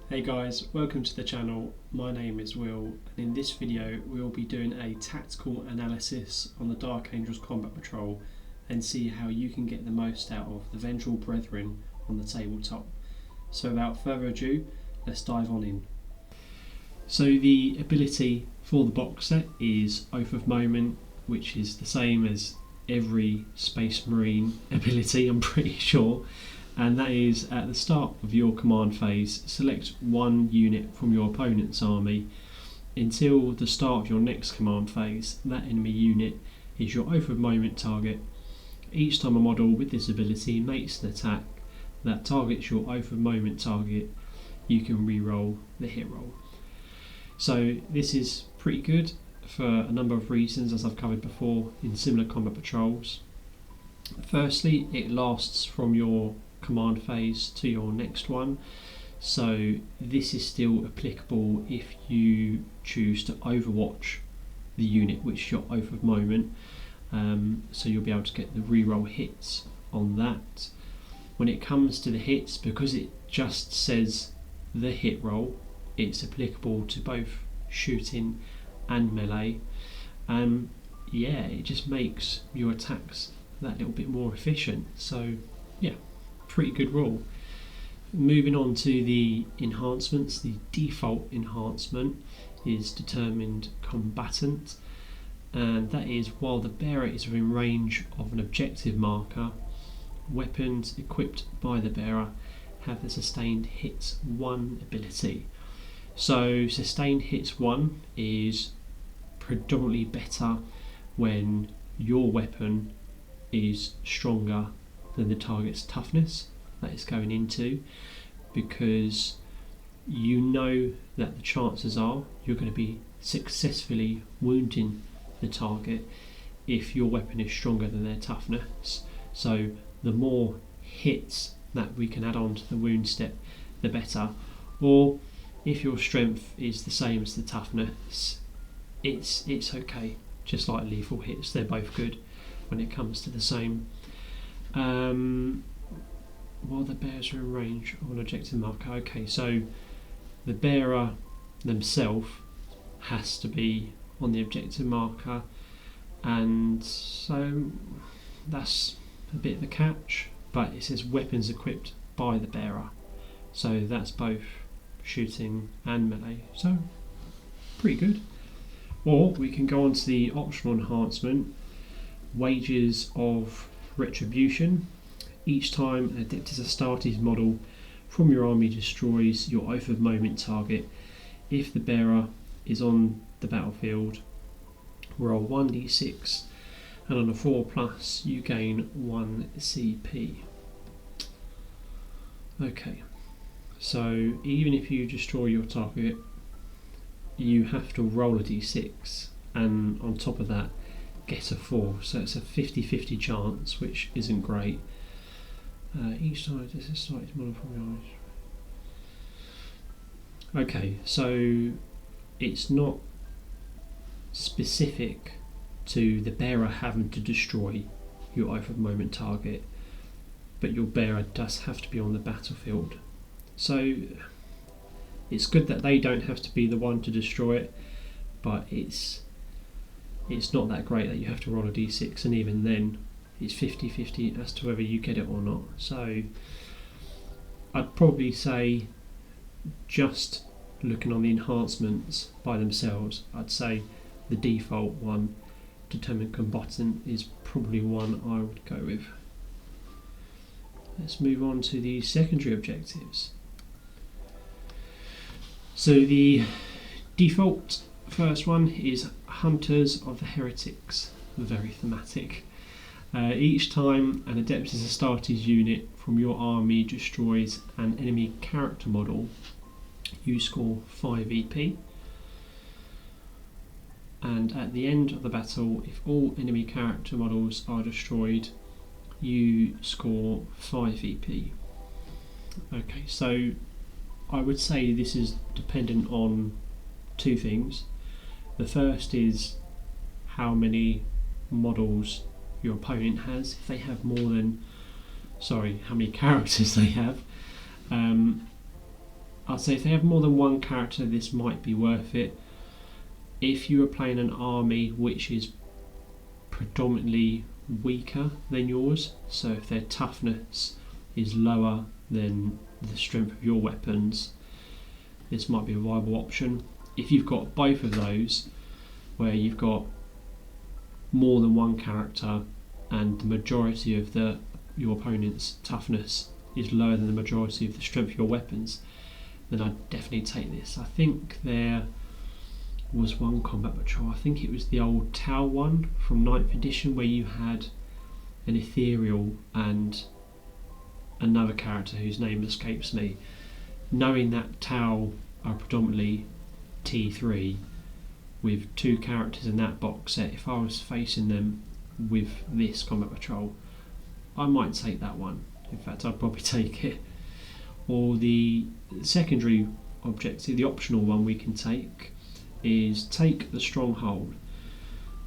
Hey guys, welcome to the channel. My name is Will, and in this video we'll be doing a tactical analysis on the Dark Angels Combat Patrol and see how you can get the most out of the Vengeful Brethren on the tabletop. So without further ado, let's dive on in. So the ability for the box set is Oath of Moment, which is the same as every Space Marine ability, I'm pretty sure. And that is at the start of your command phase, select one unit from your opponent's army. Until the start of your next command phase, that enemy unit is your Oath of Moment target. Each time a model with this ability makes an attack that targets your Oath of Moment target, you can re-roll the hit roll. So this is pretty good for a number of reasons, as I've covered before in similar combat patrols. Firstly, it lasts from your command phase to your next one, so this is still applicable if you choose to overwatch the unit which is your Oath of Moment, so you'll be able to get the reroll hits on that. When it comes to the hits, because it just says the hit roll, it's applicable to both shooting and melee. Yeah, it just makes your attacks that little bit more efficient, so yeah, pretty good rule. Moving on to the enhancements, the default enhancement is Determined Combatant, and that is while the bearer is within range of an objective marker, weapons equipped by the bearer have the Sustained Hits 1 ability. So Sustained Hits 1 is predominantly better when your weapon is stronger than the target's toughness that it's going into, because you know that the chances are you're going to be successfully wounding the target if your weapon is stronger than their toughness. So the more hits that we can add on to the wound step, the better. Or if your strength is the same as the toughness, it's okay. Just like lethal hits, they're both good when it comes to the same. While the bearers are in range of an objective marker, okay, so the bearer themselves has to be on the objective marker, and so that's a bit of a catch, but it says weapons equipped by the bearer, so that's both shooting and melee, so pretty good. Or we can go on to the optional enhancement, Wages of Retribution. Each time an Adeptus Astartes model from your army destroys your Oath of Moment target, if the bearer is on the battlefield, roll 1d6, and on a 4+, you gain 1 CP. Okay, so even if you destroy your target, you have to roll a d6, and on top of that get a 4, so it's a 50-50 chance, which isn't great. Each time this is started model from your eyes. Okay, so it's not specific to the bearer having to destroy your Oath of Moment target, but your bearer does have to be on the battlefield. So it's good that they don't have to be the one to destroy it, but it's not that great that you have to roll a d6, and even then it's 50-50 as to whether you get it or not. So I'd probably say, just looking on the enhancements by themselves, I'd say the default one, Determined Combatant, is probably one I would go with. Let's move on to the secondary objectives. So the default first one is Hunters of the Heretics, very thematic. Each time an Adeptus Astartes unit from your army destroys an enemy character model, you score 5 EP. And at the end of the battle, if all enemy character models are destroyed, you score 5 EP. Okay, so I would say this is dependent on two things. The first is how many models your opponent has. If they have more than, how many characters they have, I'd say if they have more than one character, this might be worth it. If you are playing an army which is predominantly weaker than yours, so if their toughness is lower than the strength of your weapons, this might be a viable option. If you've got both of those, where you've got more than one character and the majority of your opponent's toughness is lower than the majority of the strength of your weapons, then I'd definitely take this. I think there was one combat patrol, I think it was the old Tau one from 9th edition, where you had an ethereal and another character whose name escapes me. Knowing that Tau are predominantly T3 with 2 characters in that box set, if I was facing them with this combat patrol, I might take that one. In fact, I'd probably take it. Or the secondary objective, the optional one we can take, is take the stronghold,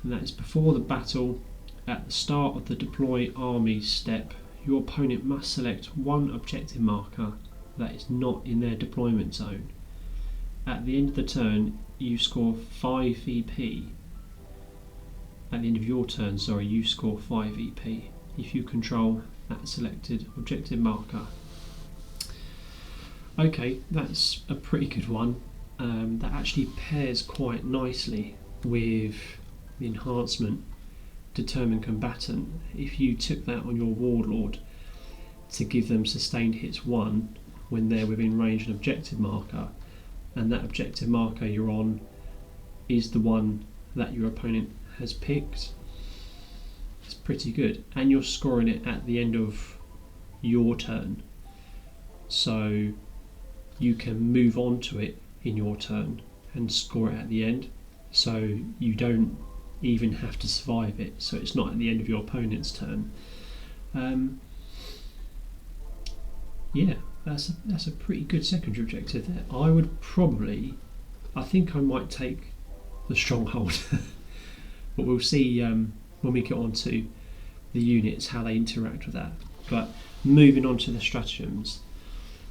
and that is before the battle. At the start of the deploy army step, your opponent must select one objective marker that is not in their deployment zone. At the end of the turn, you score 5 VP. At the end of your turn, you score 5 VP if you control that selected objective marker. Okay, that's a pretty good one. That actually pairs quite nicely with the enhancement Determined Combatant. If you took that on your Warlord to give them sustained hits 1 when they're within range of an objective marker, and that objective marker you're on is the one that your opponent has picked, it's pretty good. And you're scoring it at the end of your turn, so you can move on to it in your turn and score it at the end, so you don't even have to survive it, so it's not at the end of your opponent's turn. Yeah, that's a pretty good secondary objective there. I think I might take the stronghold but we'll see when we get on to the units how they interact with that. But moving on to the stratagems,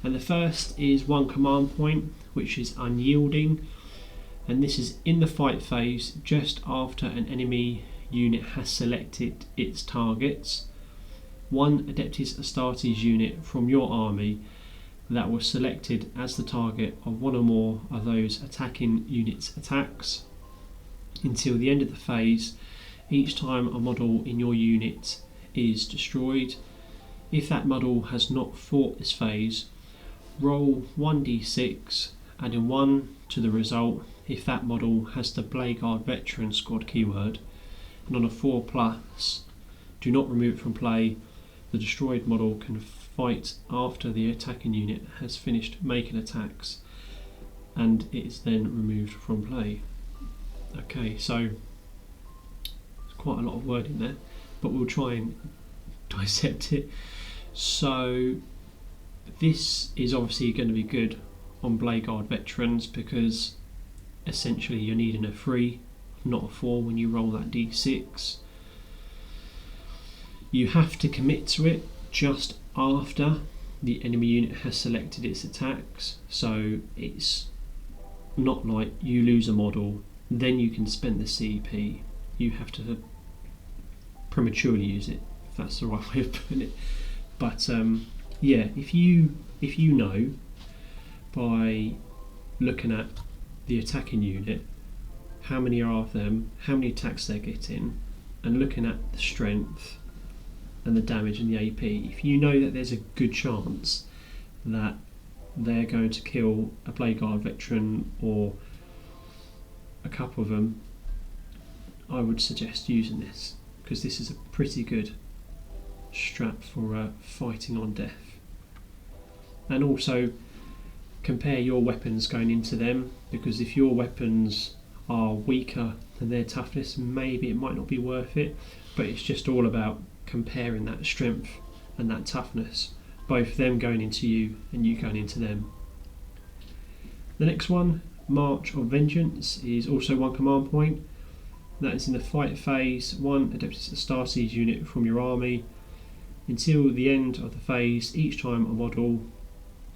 and the first is one command point, which is unyielding, and this is in the fight phase just after an enemy unit has selected its targets. One Adeptus Astartes unit from your army that was selected as the target of one or more of those attacking units' attacks. Until the end of the phase, each time a model in your unit is destroyed, if that model has not fought this phase, roll 1d6, adding 1 to the result if that model has the Blade Guard Veteran squad keyword, and on a 4+, do not remove it from play. The destroyed model can fight after the attacking unit has finished making attacks, and it is then removed from play. Okay, so there's quite a lot of word in there, but we'll try and dissect it. So this is obviously going to be good on Blade Guard Veterans because essentially you're needing a 3, not a 4 when you roll that d6. You have to commit to it just after the enemy unit has selected its attacks, so it's not like you lose a model then you can spend the CP. You have to prematurely use it, if that's the right way of putting it. But yeah, if you know by looking at the attacking unit how many are of them, how many attacks they're getting, and looking at the strength and the damage and the AP, if you know that there's a good chance that they're going to kill a Blade Guard Veteran or a couple of them, I would suggest using this, because this is a pretty good strap for fighting on death. And also compare your weapons going into them, because if your weapons are weaker than their toughness, maybe it might not be worth it, but it's just all about comparing that strength and that toughness, both them going into you and you going into them. The next one, March of Vengeance, is also one command point. That is in the fight phase, one Adeptus Astartes unit from your army. Until the end of the phase, each time a model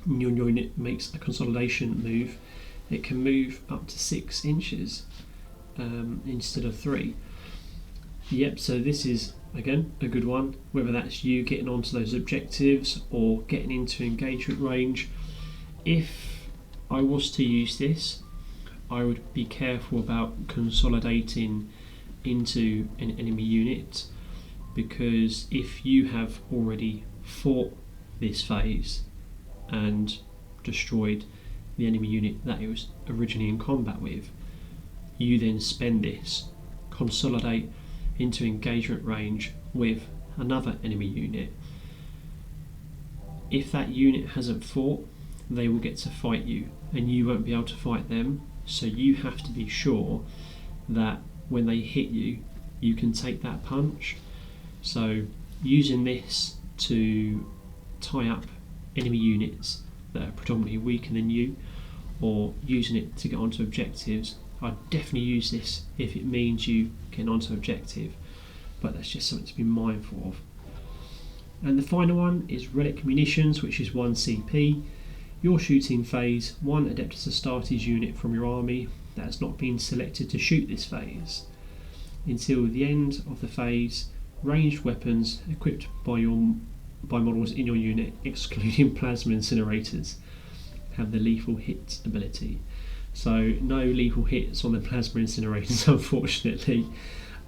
your unit makes a consolidation move, it can move up to 6 inches instead of 3. Yep, so this is again a good one, whether that's you getting onto those objectives or getting into engagement range. If I was to use this, I would be careful about consolidating into an enemy unit, because if you have already fought this phase and destroyed the enemy unit that it was originally in combat with, you then spend this, consolidate into engagement range with another enemy unit. If that unit hasn't fought, they will get to fight you and you won't be able to fight them, so you have to be sure that when they hit you, you can take that punch. So using this to tie up enemy units that are predominantly weaker than you, or using it to get onto objectives, I'd definitely use this if it means you getting onto objective, but that's just something to be mindful of. And the final one is relic munitions, which is 1 CP. Your shooting phase, 1 Adeptus Astartes unit from your army that has not been selected to shoot this phase. Until the end of the phase, ranged weapons equipped by models in your unit, excluding plasma incinerators, have the lethal hit ability. So no lethal hits on the plasma incinerators, unfortunately.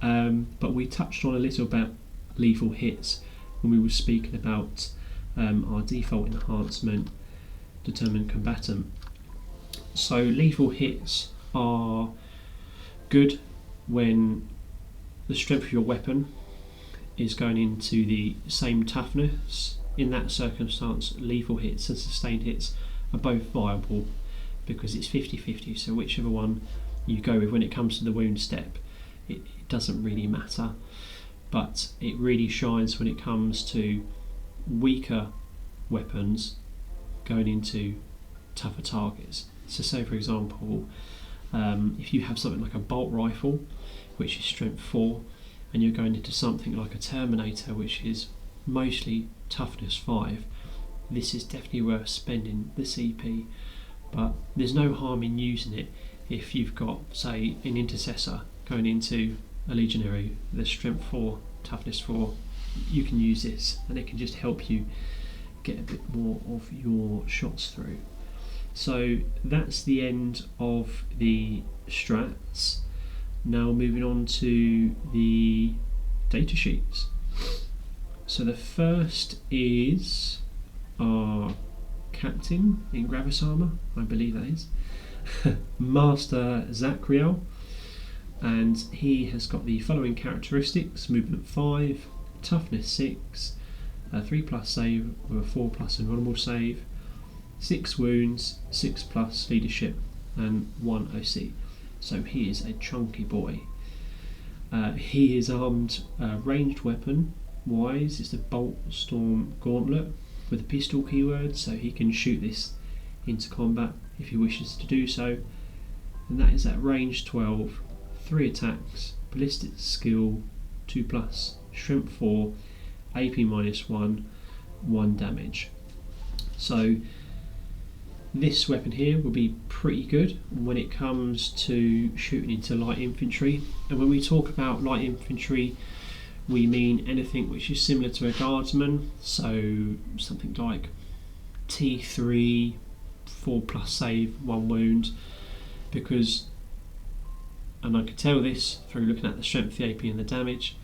But we touched on a little about lethal hits when we were speaking about our default enhancement, determined combatant. So lethal hits are good when the strength of your weapon is going into the same toughness. In that circumstance, lethal hits and sustained hits are both viable because it's 50-50, so whichever one you go with when it comes to the wound step, it doesn't really matter. But it really shines when it comes to weaker weapons going into tougher targets. So say for example, if you have something like a bolt rifle, which is strength 4, and you're going into something like a Terminator, which is mostly toughness 5, this is definitely worth spending the CP. But there's no harm in using it if you've got, say, an intercessor going into a legionary, the strength 4, toughness 4, you can use this and it can just help you get a bit more of your shots through. So that's the end of the strats. Now moving on to the data sheets. So the first is our captain in Gravis armour, I believe that is, Master Zachriel, and he has got the following characteristics: movement 5, toughness 6, a 3+ save with a 4+ invulnerable save, 6 wounds, 6+ leadership, and 1 OC. So he is a chunky boy. He is armed ranged weapon wise. It's the Bolt Storm Gauntlet with a pistol keyword, so he can shoot this into combat if he wishes to do so. And that is at range 12, 3 attacks, ballistic skill 2+, strength 4, AP -1, 1 damage. So this weapon here will be pretty good when it comes to shooting into light infantry. And when we talk about light infantry, we mean anything which is similar to a guardsman, so something like T3, 4+ save, 1 wound, because, and I could tell this through looking at the strength, the AP and the damage,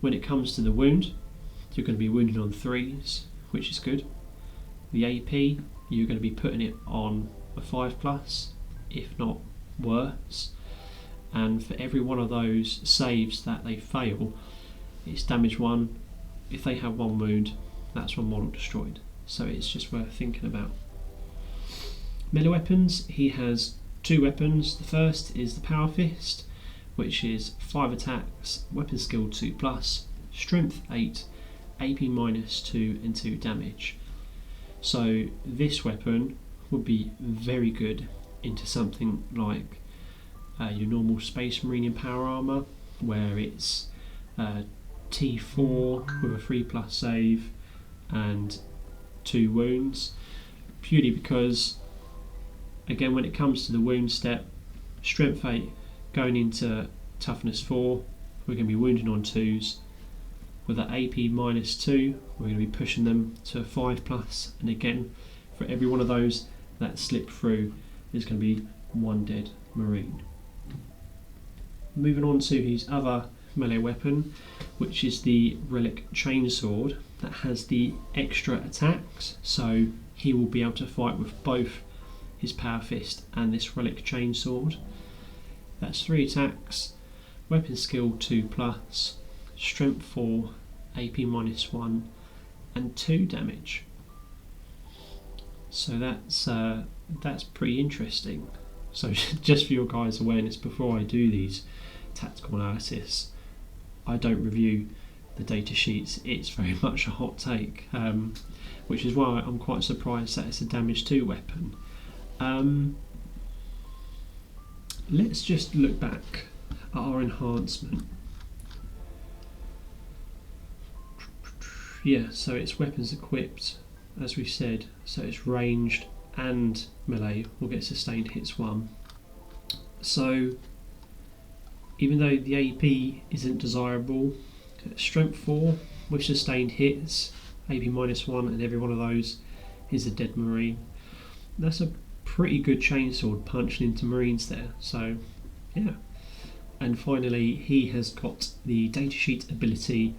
when it comes to the wound, you're going to be wounded on 3s, which is good. The AP, you're going to be putting it on a 5+, if not worse, and for every one of those saves that they fail, it's damage 1. If they have 1 wound, that's 1 model destroyed, so it's just worth thinking about. Melee weapons, he has 2 weapons. The first is the Power Fist, which is 5 attacks, weapon skill 2+, strength 8, AP -2 and 2 damage. So this weapon would be very good into something like your normal Space Marine in power armour, where it's T4 with a 3+ save and 2 wounds. purely because, again, when it comes to the wound step, strength 8 going into toughness 4, we're going to be wounding on 2s. With that AP minus 2, we're going to be pushing them to a 5+, and again, for every one of those that slip through, there's going to be 1 dead Marine. Moving on to his other melee weapon, which is the Relic Chainsword, that has the extra attacks, so he will be able to fight with both his Power Fist and this Relic Chainsword. That's 3 attacks, weapon skill 2+, strength 4, AP minus 1, and 2 damage. So that's pretty interesting. So just for your guys' awareness, before I do these tactical analysis, I don't review the data sheets. It's very much a hot take, which is why I'm quite surprised that it's a damage 2 weapon. Let's just look back at our enhancement. Yeah, so it's weapons equipped, as we said, so it's ranged and melee will get sustained hits 1. So even though the AP isn't desirable, strength 4 with sustained hits, AP minus 1, and every one of those is a dead Marine. That's a pretty good chainsword punching into Marines there, so yeah. And finally, he has got the datasheet ability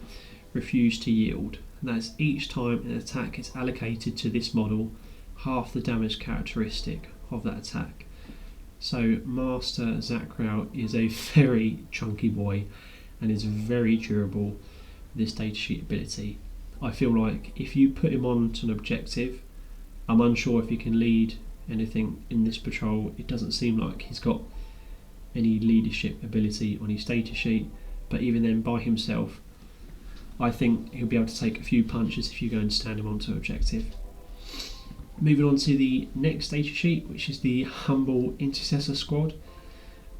Refuse to Yield, and that's each time an attack is allocated to this model, half the damage characteristic of that attack. So Master Zakrau is a very chunky boy and is very durable with this datasheet ability. I feel like if you put him on to an objective, I'm unsure if he can lead anything in this patrol. It doesn't seem like he's got any leadership ability on his datasheet, but even then by himself, I think he'll be able to take a few punches if you go and stand him onto objective. Moving on to the next datasheet, which is the Humble Intercessor Squad,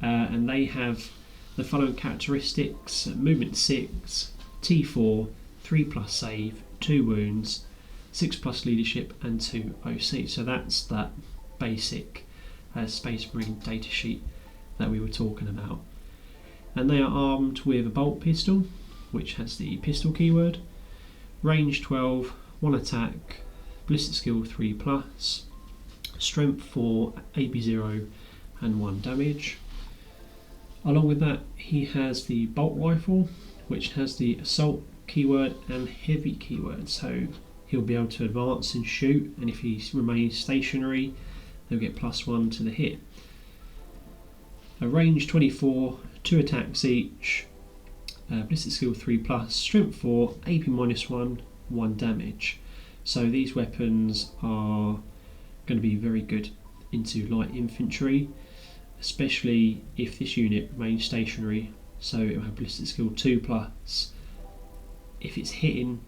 and they have the following characteristics: movement 6, T4, 3+ save, 2 wounds, 6+ leadership, and 2 OC. So that's that basic Space Marine datasheet that we were talking about. And they are armed with a bolt pistol, which has the pistol keyword, range 12, 1 attack, ballistic skill 3+, strength 4, AP 0, and 1 damage. Along with that, he has the bolt rifle, which has the assault keyword and heavy keyword, so he'll be able to advance and shoot, and if he remains stationary, they'll get +1 to the hit. A range 24, 2 attacks each, ballistic skill 3+, strength 4, AP minus 1, 1 damage. So these weapons are going to be very good into light infantry, especially if this unit remains stationary. So it will have ballistic skill 2+. If it's hitting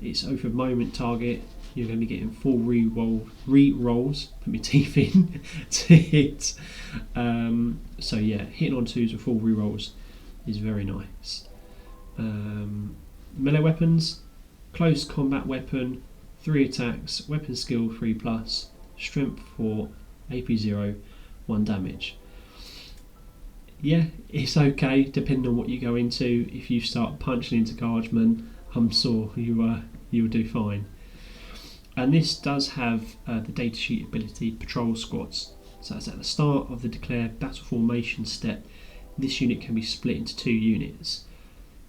its over moment target, you're going to be getting full re-rolls, put my teeth in, to hit. So yeah, hitting on 2s with full re-rolls is very nice. Melee weapons, close combat weapon, 3 attacks, weapon skill 3+, strength 4, AP 0, 1 damage. Yeah, it's okay depending on what you go into. If you start punching into guardsmen, I'm sure you'll do fine. And this does have the datasheet ability Patrol Squads. So that's at the start of the Declare Battle Formation step. This unit can be split into 2 units,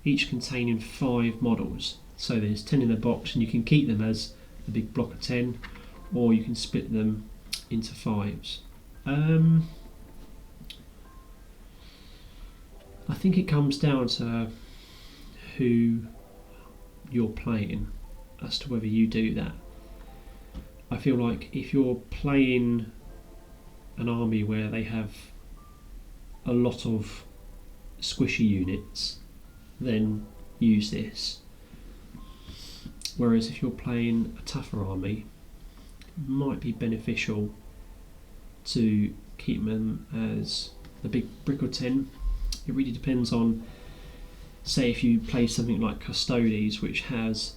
each containing 5 models. So there's 10 in the box, and you can keep them as a big block of 10, or you can split them into 5s. I think it comes down to who you're playing as to whether you do that. I feel like if you're playing an army where they have a lot of squishy units, then use this. Whereas if you're playing a tougher army, it might be beneficial to keep them as the big brick or 10. It really depends on, say if you play something like Custodes, which has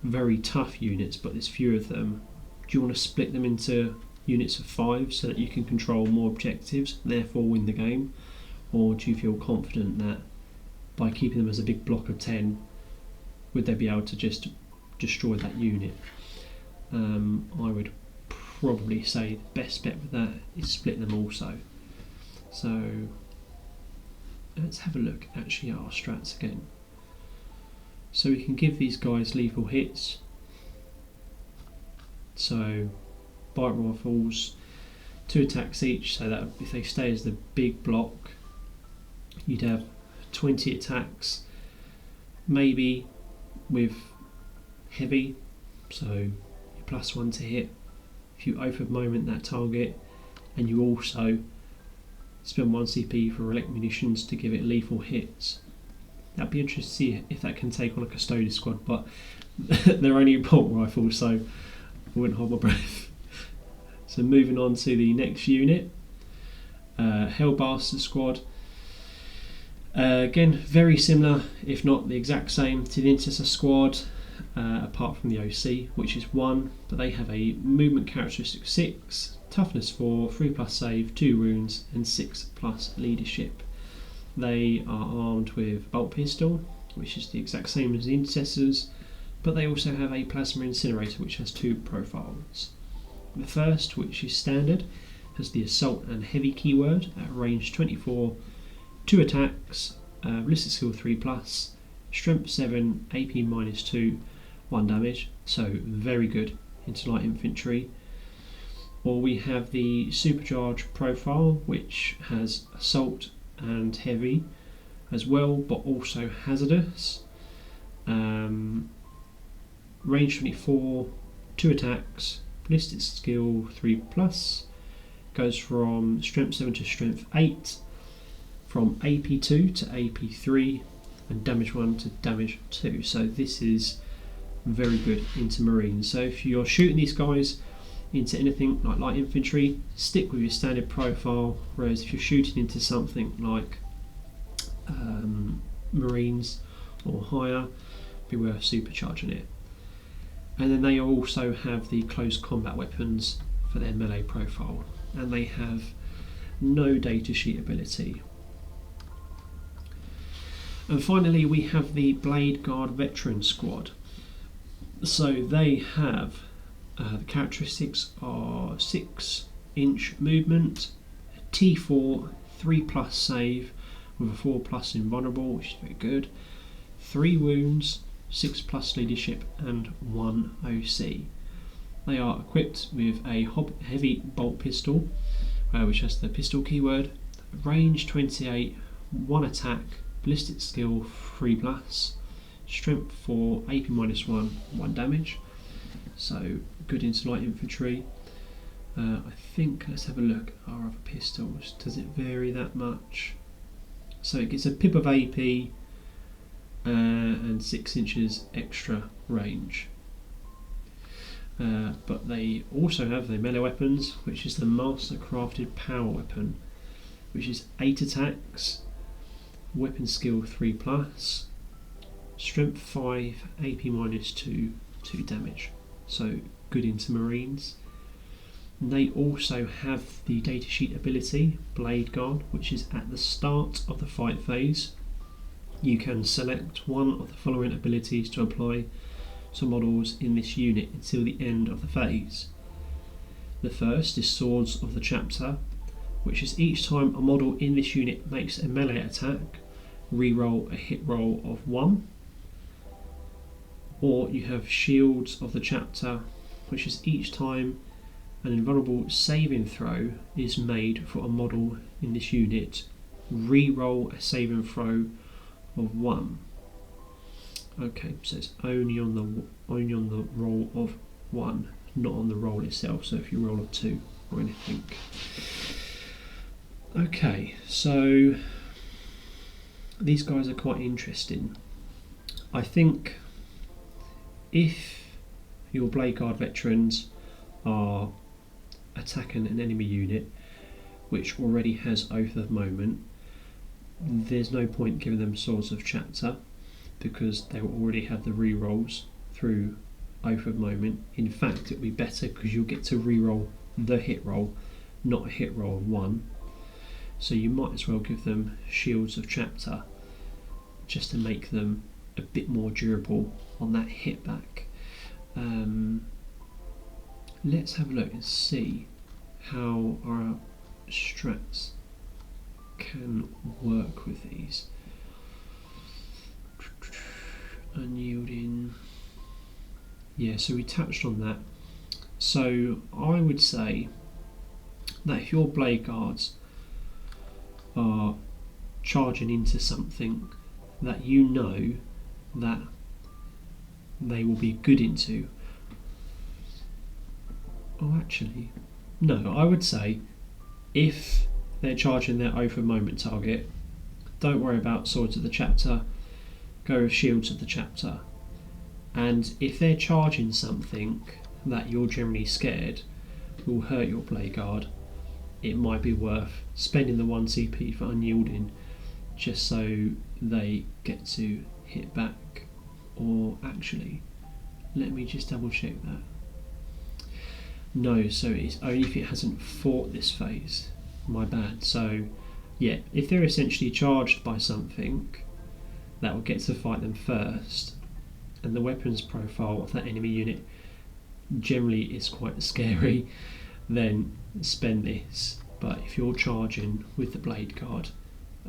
very tough units but there's few of them, Do you want to split them into units of 5 so that you can control more objectives, therefore win the game? Or do you feel confident that by keeping them as a big block of 10, would they be able to just destroy that unit? I would probably say the best bet with that is split them also. So let's have a look actually at our strats again. So we can give these guys lethal hits. So bite rifles, 2 attacks each, so that if they stay as the big block, you'd have 20 attacks, maybe with heavy, so you're +1 to hit if you over moment that target, and you also spend 1 CP for elect munitions to give it lethal hits. That'd be interesting to see if that can take on a custodian squad, but they're only bolt rifles, so I wouldn't hold my breath. So moving on to the next unit, Hellbastard squad. Again, very similar, if not the exact same, to the Intercessor squad, apart from the OC, which is 1, but they have a movement characteristic 6, toughness 4, 3+ save, 2 wounds, and 6+ leadership. They are armed with bolt pistol, which is the exact same as the Intercessors, but they also have a plasma incinerator, which has 2 profiles. The first, which is standard, has the assault and heavy keyword at range 24, 2 attacks, ballistic skill 3+, strength 7, AP -2, 1 damage, so very good into light infantry. Or we have the supercharged profile, which has assault and heavy as well, but also hazardous. Range 24, 2 attacks, ballistic skill 3+, goes from strength 7 to strength 8, from AP2 to AP3, and damage 1 to damage 2. So this is very good into Marines. So if you're shooting these guys into anything like light infantry, stick with your standard profile, whereas if you're shooting into something like Marines or higher, be worth supercharging it. And then they also have the close combat weapons for their melee profile, and they have no datasheet ability. And finally we have the Blade Guard Veteran Squad. So they have the characteristics are 6-inch movement, T4, 3+ save with a 4+ invulnerable, which is very good, 3 wounds, 6+ leadership, and 1 OC. They are equipped with a heavy bolt pistol, which has the pistol keyword, range 28, 1 attack, ballistic skill 3+, strength 4, AP -1, 1 damage. So good into light infantry. I think, let's have a look at our other pistols. Does it vary that much? So it gets a pip of AP and 6 inches extra range. But they also have the melee weapons, which is the Master Crafted Power Weapon, which is 8 attacks, weapon skill 3+, strength 5, AP -2, 2 damage. So good into Marines. They also have the datasheet ability, Blade Guard, which is at the start of the fight phase. You can select one of the following abilities to apply to models in this unit until the end of the phase. The first is Swords of the Chapter, which is each time a model in this unit makes a melee attack, reroll a hit roll of 1. Or you have Shields of the Chapter, which is each time an invulnerable saving throw is made for a model in this unit, re-roll a saving throw of 1. Okay, so it's only on the roll of 1, not on the roll itself. So if you roll a 2 or anything. Okay, so these guys are quite interesting. I think if your Blade Guard veterans are attacking an enemy unit which already has Oath of Moment, there's no point giving them Swords of Chapter because they will already have the re-rolls through Oath of Moment. In fact, it'll be better because you'll get to re-roll the hit roll, not a hit roll of 1. So you might as well give them Shields of Chapter just to make them a bit more durable on that hit back. Let's have a look and see how our strats can work with these. Unyielding. Yeah, so we touched on that. So I would say that if your blade guards are charging into something that you know that they will be good into, actually, no, I would say if they're charging their Oath of Moment target, don't worry about Swords of the Chapter, go with Shields of the Chapter. And if they're charging something that you're generally scared will hurt your blade guard, it might be worth spending the 1 CP for Unyielding just so they get to hit back. Or actually, let me just double check that. No, so it's only if it hasn't fought this phase. My bad. So yeah, if they're essentially charged by something that will get to fight them first, and the weapons profile of that enemy unit generally is quite scary, then spend this. But if you're charging with the blade guard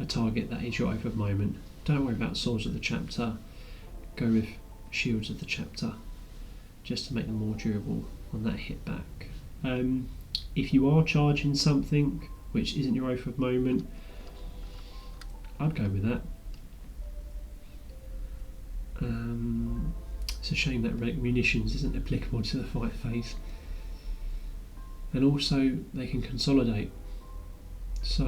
a target that is your Oath of Moment, don't worry about Swords of the Chapter, go with Shields of the Chapter just to make them more durable on that hit back. If you are charging something which isn't your Oath of Moment, I'd go with that. It's a shame that relic munitions isn't applicable to the fight phase. And also they can consolidate. So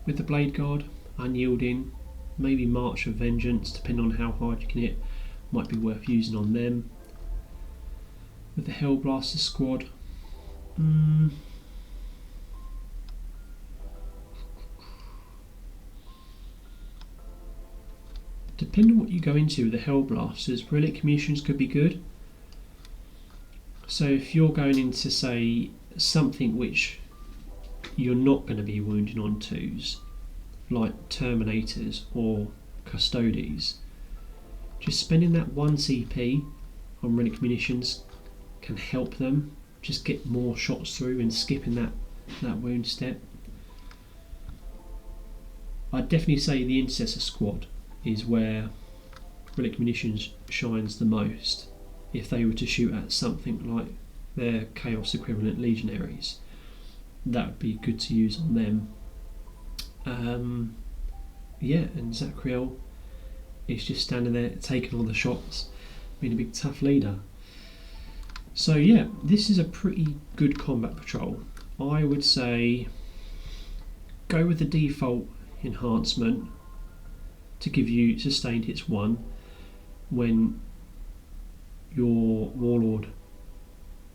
with the blade guard, Unyielding, maybe March of Vengeance, depending on how hard you can hit, might be worth using on them. With the Hellblaster squad, depending on what you go into with the Hellblasters, relic munitions could be good. So if you're going into, say, something which you're not going to be wounding on 2s, like Terminators or Custodes, just spending that 1 CP on relic munitions can help them just get more shots through and skipping that wound step. I'd definitely say the Intercessor squad is where relic munitions shines the most. If they were to shoot at something like their Chaos equivalent Legionaries, that would be good to use on them. Yeah, and Zacriel is just standing there taking all the shots, being a big tough leader. So yeah, this is a pretty good combat patrol. I would say go with the default enhancement to give you sustained hits 1 when your Warlord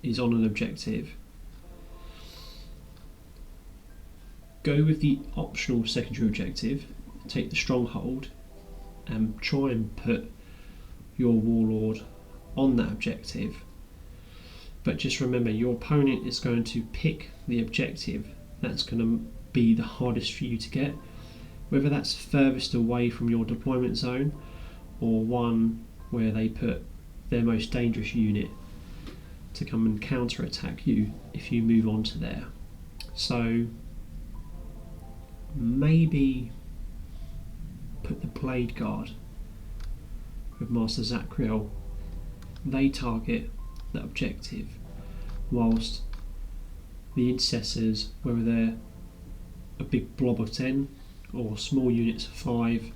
is on an objective. Go with the optional secondary objective, take the stronghold and try and put your Warlord on that objective. But just remember, your opponent is going to pick the objective that's going to be the hardest for you to get, whether that's furthest away from your deployment zone or one where they put their most dangerous unit to come and counter-attack you if you move on to there. So maybe put the Blade Guard with Master Zacriel. They target that objective, whilst the Intercessors, whether they're a big blob of 10 or small units of 5,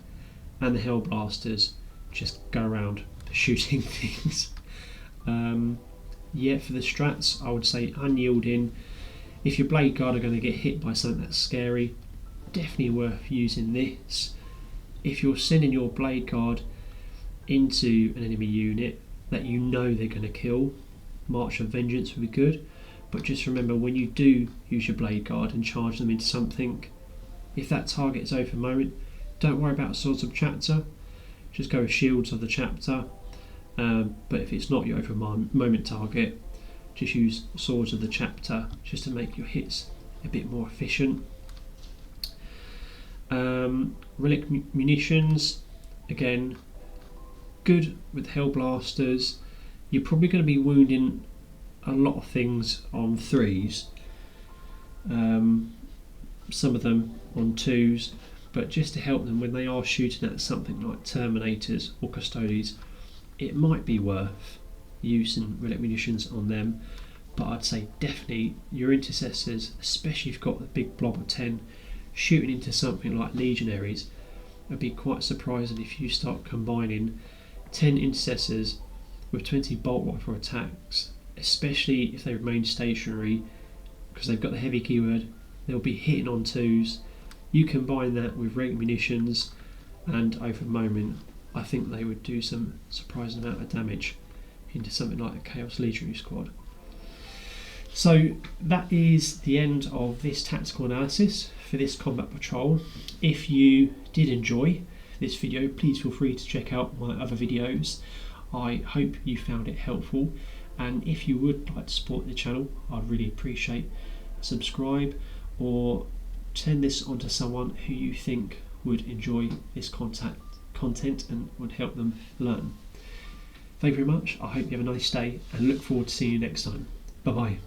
and the Hellblasters just go around shooting things. Yeah, for the strats, I would say Unyielding. If your Blade Guard are going to get hit by something that's scary, definitely worth using this. If you're sending your Blade Guard into an enemy unit that you know they're going to kill, March of Vengeance would be good. But just remember, when you do use your Blade Guard and charge them into something, if that target is Oath of Moment, don't worry about Swords of Chapter, just go with Shields of the Chapter but if it's not your over moment target, just use Swords of the Chapter just to make your hits a bit more efficient. Relic munitions, again, good with Hellblasters. You're probably going to be wounding a lot of things on 3s, some of them on 2s, but just to help them when they are shooting at something like Terminators or Custodes, it might be worth using relic munitions on them. But I'd say definitely your intercessors, especially if you've got the big blob of 10, shooting into something like Legionaries. It'd be quite surprising if you start combining 10 intercessors with 20 bolt rifle attacks, especially if they remain stationary, because they've got the heavy keyword. They'll be hitting on 2s. You combine that with relic munitions, and over the moment, I think they would do some surprising amount of damage into something like a Chaos Legionary squad. So that is the end of this tactical analysis for this combat patrol. If you did enjoy this video, please feel free to check out my other videos. I hope you found it helpful, and if you would like to support the channel, I'd really appreciate a subscribe, or send this on to someone who you think would enjoy this content and would help them learn. Thank you very much. I hope you have a nice day and look forward to seeing you next time. Bye bye.